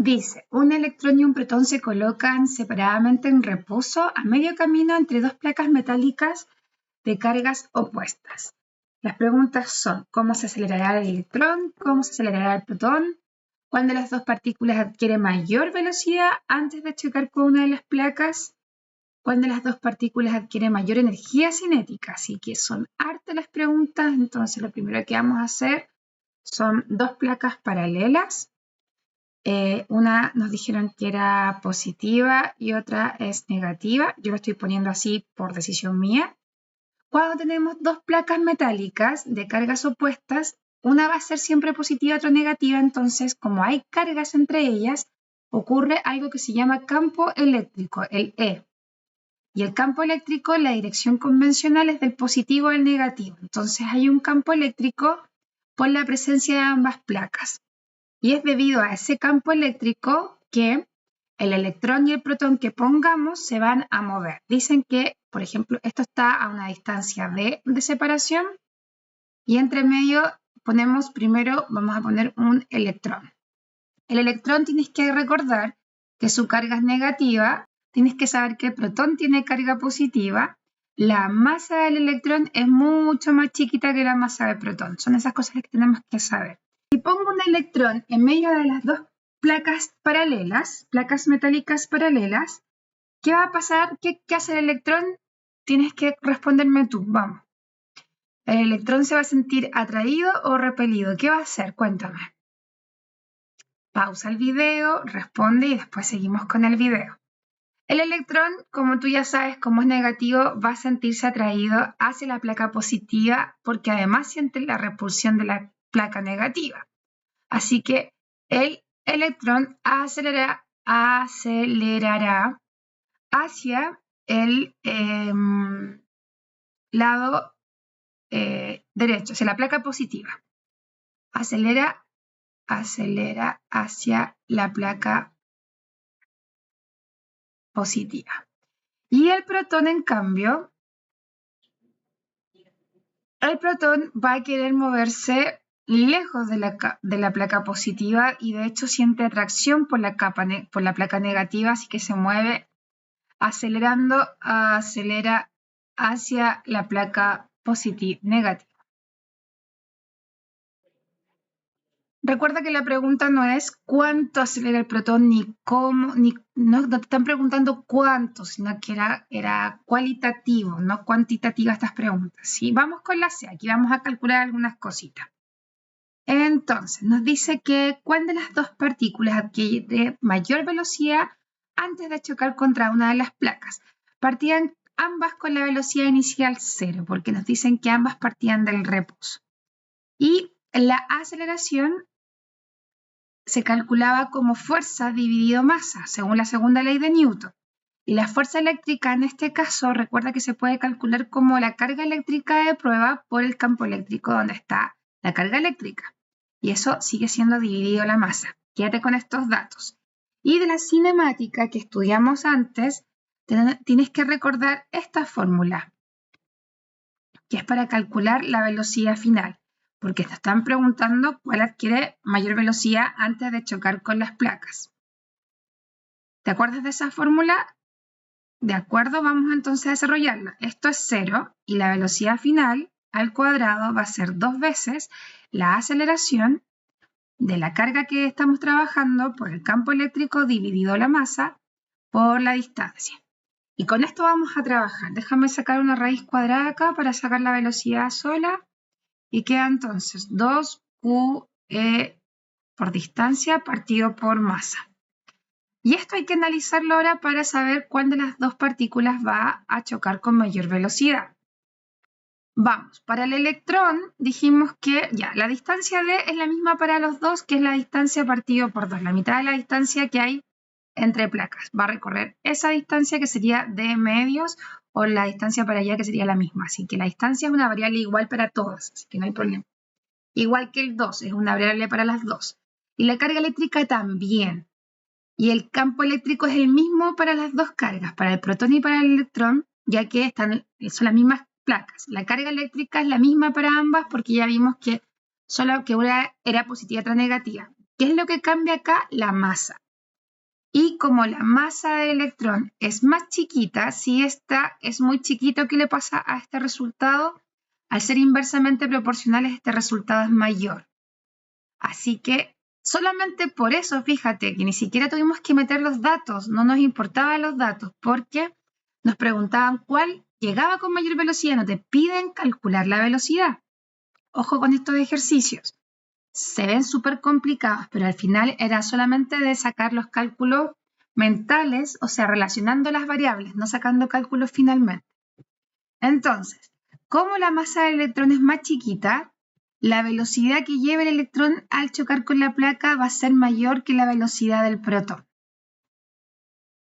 Dice, un electrón y un protón se colocan separadamente en reposo a medio camino entre dos placas metálicas de cargas opuestas. Las preguntas son, ¿cómo se acelerará el electrón? ¿Cómo se acelerará el protón? ¿Cuál de las dos partículas adquiere mayor velocidad antes de chocar con una de las placas? ¿Cuál de las dos partículas adquiere mayor energía cinética? Así que son hartas las preguntas, entonces lo primero que vamos a hacer son dos placas paralelas. Una nos dijeron que era positiva y otra es negativa. Yo lo estoy poniendo así por decisión mía. Cuando tenemos dos placas metálicas de cargas opuestas, una va a ser siempre positiva y otra negativa, entonces como hay cargas entre ellas, ocurre algo que se llama campo eléctrico, el E. Y el campo eléctrico, la dirección convencional es del positivo al negativo. Entonces hay un campo eléctrico por la presencia de ambas placas. Y es debido a ese campo eléctrico que el electrón y el protón que pongamos se van a mover. Dicen que, por ejemplo, esto está a una distancia d de separación y entre medio ponemos primero, vamos a poner un electrón. El electrón tienes que recordar que su carga es negativa, tienes que saber que el protón tiene carga positiva, la masa del electrón es mucho más chiquita que la masa del protón. Son esas cosas que tenemos que saber. Si pongo un electrón en medio de las dos placas paralelas, placas metálicas paralelas, ¿qué va a pasar? ¿Qué hace el electrón? Tienes que responderme tú, vamos. ¿El electrón se va a sentir atraído o repelido? ¿Qué va a hacer? Cuéntame. Pausa el video, responde y después seguimos con el video. El electrón, como tú ya sabes, como es negativo, va a sentirse atraído hacia la placa positiva porque además siente la repulsión de la placa negativa. Así que el electrón acelerará hacia el lado derecho, hacia la placa positiva. Acelera hacia la placa positiva. Y el protón, en cambio, el protón va a querer moverse lejos de la placa positiva y de hecho siente atracción por la placa negativa, así que se mueve acelera hacia la placa negativa. Recuerda que la pregunta no es cuánto acelera el protón ni cómo, no te están preguntando cuánto, sino que era cualitativo, no cuantitativa estas preguntas. ¿Sí? Vamos con la C, aquí vamos a calcular algunas cositas. Entonces, nos dice que cuál de las dos partículas adquiere mayor velocidad antes de chocar contra una de las placas. Partían ambas con la velocidad inicial 0, porque nos dicen que ambas partían del reposo. Y la aceleración se calculaba como fuerza dividido masa, según la segunda ley de Newton. Y la fuerza eléctrica en este caso, recuerda que se puede calcular como la carga eléctrica de prueba por el campo eléctrico donde está la carga eléctrica. Y eso sigue siendo dividido la masa. Quédate con estos datos. Y de la cinemática que estudiamos antes, tienes que recordar esta fórmula, que es para calcular la velocidad final, porque te están preguntando cuál adquiere mayor velocidad antes de chocar con las placas. ¿Te acuerdas de esa fórmula? De acuerdo, vamos entonces a desarrollarla. Esto es 0 y la velocidad final al cuadrado va a ser 2 veces la aceleración de la carga que estamos trabajando por el campo eléctrico dividido la masa por la distancia. Y con esto vamos a trabajar. Déjame sacar una raíz cuadrada acá para sacar la velocidad sola. Y queda entonces 2QE por distancia partido por masa. Y esto hay que analizarlo ahora para saber cuál de las dos partículas va a chocar con mayor velocidad. Vamos, para el electrón dijimos que ya la distancia D es la misma para los dos, que es la distancia partido por 2, la mitad de la distancia que hay entre placas. Va a recorrer esa distancia que sería D medios o la distancia para allá que sería la misma. Así que la distancia es una variable igual para todas, así que no hay problema. Igual que el 2, es una variable para las dos. Y la carga eléctrica también. Y el campo eléctrico es el mismo para las dos cargas, para el protón y para el electrón, ya que son las mismas placas. La carga eléctrica es la misma para ambas porque ya vimos que solo que una era positiva y otra negativa. ¿Qué es lo que cambia acá? La masa. Y como la masa del electrón es más chiquita, si esta es muy chiquito, ¿qué le pasa a este resultado? Al ser inversamente proporcionales, este resultado es mayor. Así que solamente por eso, fíjate que ni siquiera tuvimos que meter los datos, no nos importaban los datos, porque nos preguntaban cuál llegaba con mayor velocidad, no te piden calcular la velocidad. Ojo con estos ejercicios. Se ven súper complicados, pero al final era solamente de sacar los cálculos mentales, o sea, relacionando las variables, no sacando cálculos finalmente. Entonces, como la masa del electrón es más chiquita, la velocidad que lleva el electrón al chocar con la placa va a ser mayor que la velocidad del protón.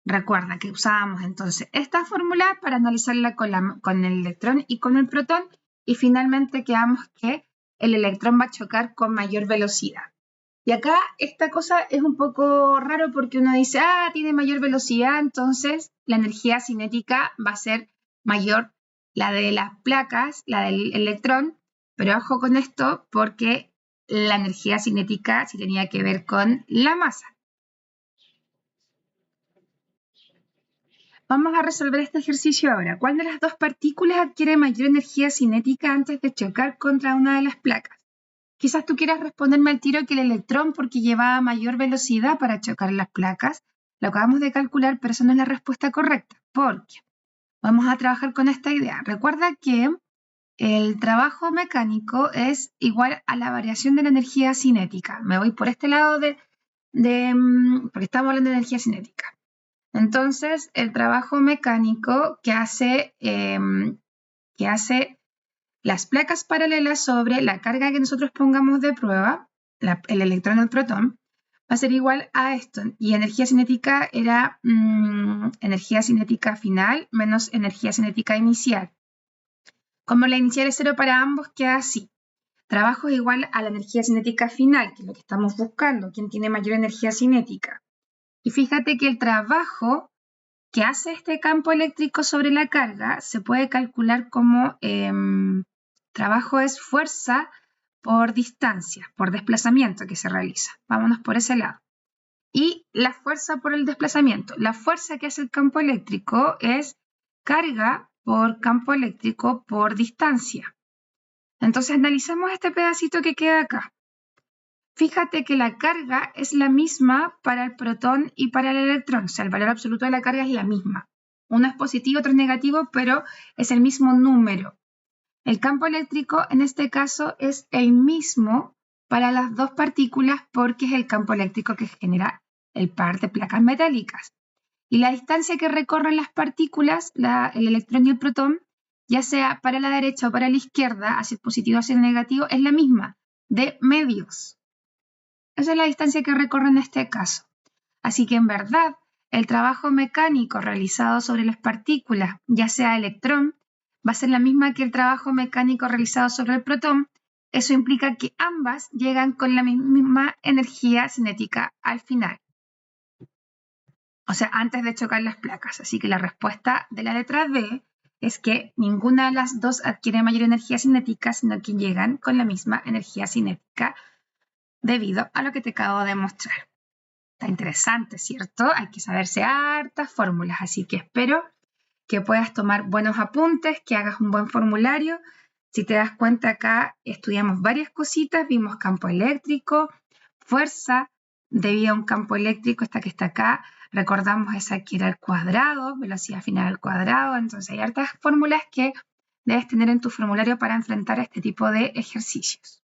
Recuerda que usábamos entonces esta fórmula para analizarla con el electrón y con el protón, y finalmente quedamos que el electrón va a chocar con mayor velocidad. Y acá esta cosa es un poco raro porque uno dice, tiene mayor velocidad, entonces la energía cinética va a ser mayor, la de las placas, la del electrón, pero ojo con esto porque la energía cinética sí tenía que ver con la masa. Vamos a resolver este ejercicio ahora. ¿Cuál de las dos partículas adquiere mayor energía cinética antes de chocar contra una de las placas? Quizás tú quieras responderme al tiro que el electrón porque llevaba mayor velocidad para chocar las placas. Lo acabamos de calcular, pero esa no es la respuesta correcta. Porque vamos a trabajar con esta idea. Recuerda que el trabajo mecánico es igual a la variación de la energía cinética. Me voy por este lado porque estamos hablando de energía cinética. Entonces, el trabajo mecánico que hace las placas paralelas sobre la carga que nosotros pongamos de prueba, el electrón o el protón, va a ser igual a esto. Y energía cinética era energía cinética final menos energía cinética inicial. Como la inicial es 0 para ambos, queda así. Trabajo es igual a la energía cinética final, que es lo que estamos buscando, quién tiene mayor energía cinética. Y fíjate que el trabajo que hace este campo eléctrico sobre la carga se puede calcular como trabajo es fuerza por distancia, por desplazamiento que se realiza. Vámonos por ese lado. Y la fuerza por el desplazamiento. La fuerza que hace el campo eléctrico es carga por campo eléctrico por distancia. Entonces analizamos este pedacito que queda acá. Fíjate que la carga es la misma para el protón y para el electrón, o sea, el valor absoluto de la carga es la misma. Uno es positivo, otro es negativo, pero es el mismo número. El campo eléctrico en este caso es el mismo para las dos partículas porque es el campo eléctrico que genera el par de placas metálicas. Y la distancia que recorren las partículas, el electrón y el protón, ya sea para la derecha o para la izquierda, hacia el positivo o hacia el negativo, es la misma, de medios. Esa es la distancia que recorre en este caso. Así que en verdad, el trabajo mecánico realizado sobre las partículas, ya sea electrón, va a ser la misma que el trabajo mecánico realizado sobre el protón. Eso implica que ambas llegan con la misma energía cinética al final. O sea, antes de chocar las placas. Así que la respuesta de la letra B es que ninguna de las dos adquiere mayor energía cinética, sino que llegan con la misma energía cinética debido a lo que te acabo de mostrar. Está interesante, ¿cierto? Hay que saberse hartas fórmulas, así que espero que puedas tomar buenos apuntes, que hagas un buen formulario. Si te das cuenta, acá estudiamos varias cositas, vimos campo eléctrico, fuerza debido a un campo eléctrico, esta que está acá, recordamos esa que era el cuadrado, velocidad final al cuadrado, entonces hay hartas fórmulas que debes tener en tu formulario para enfrentar este tipo de ejercicios.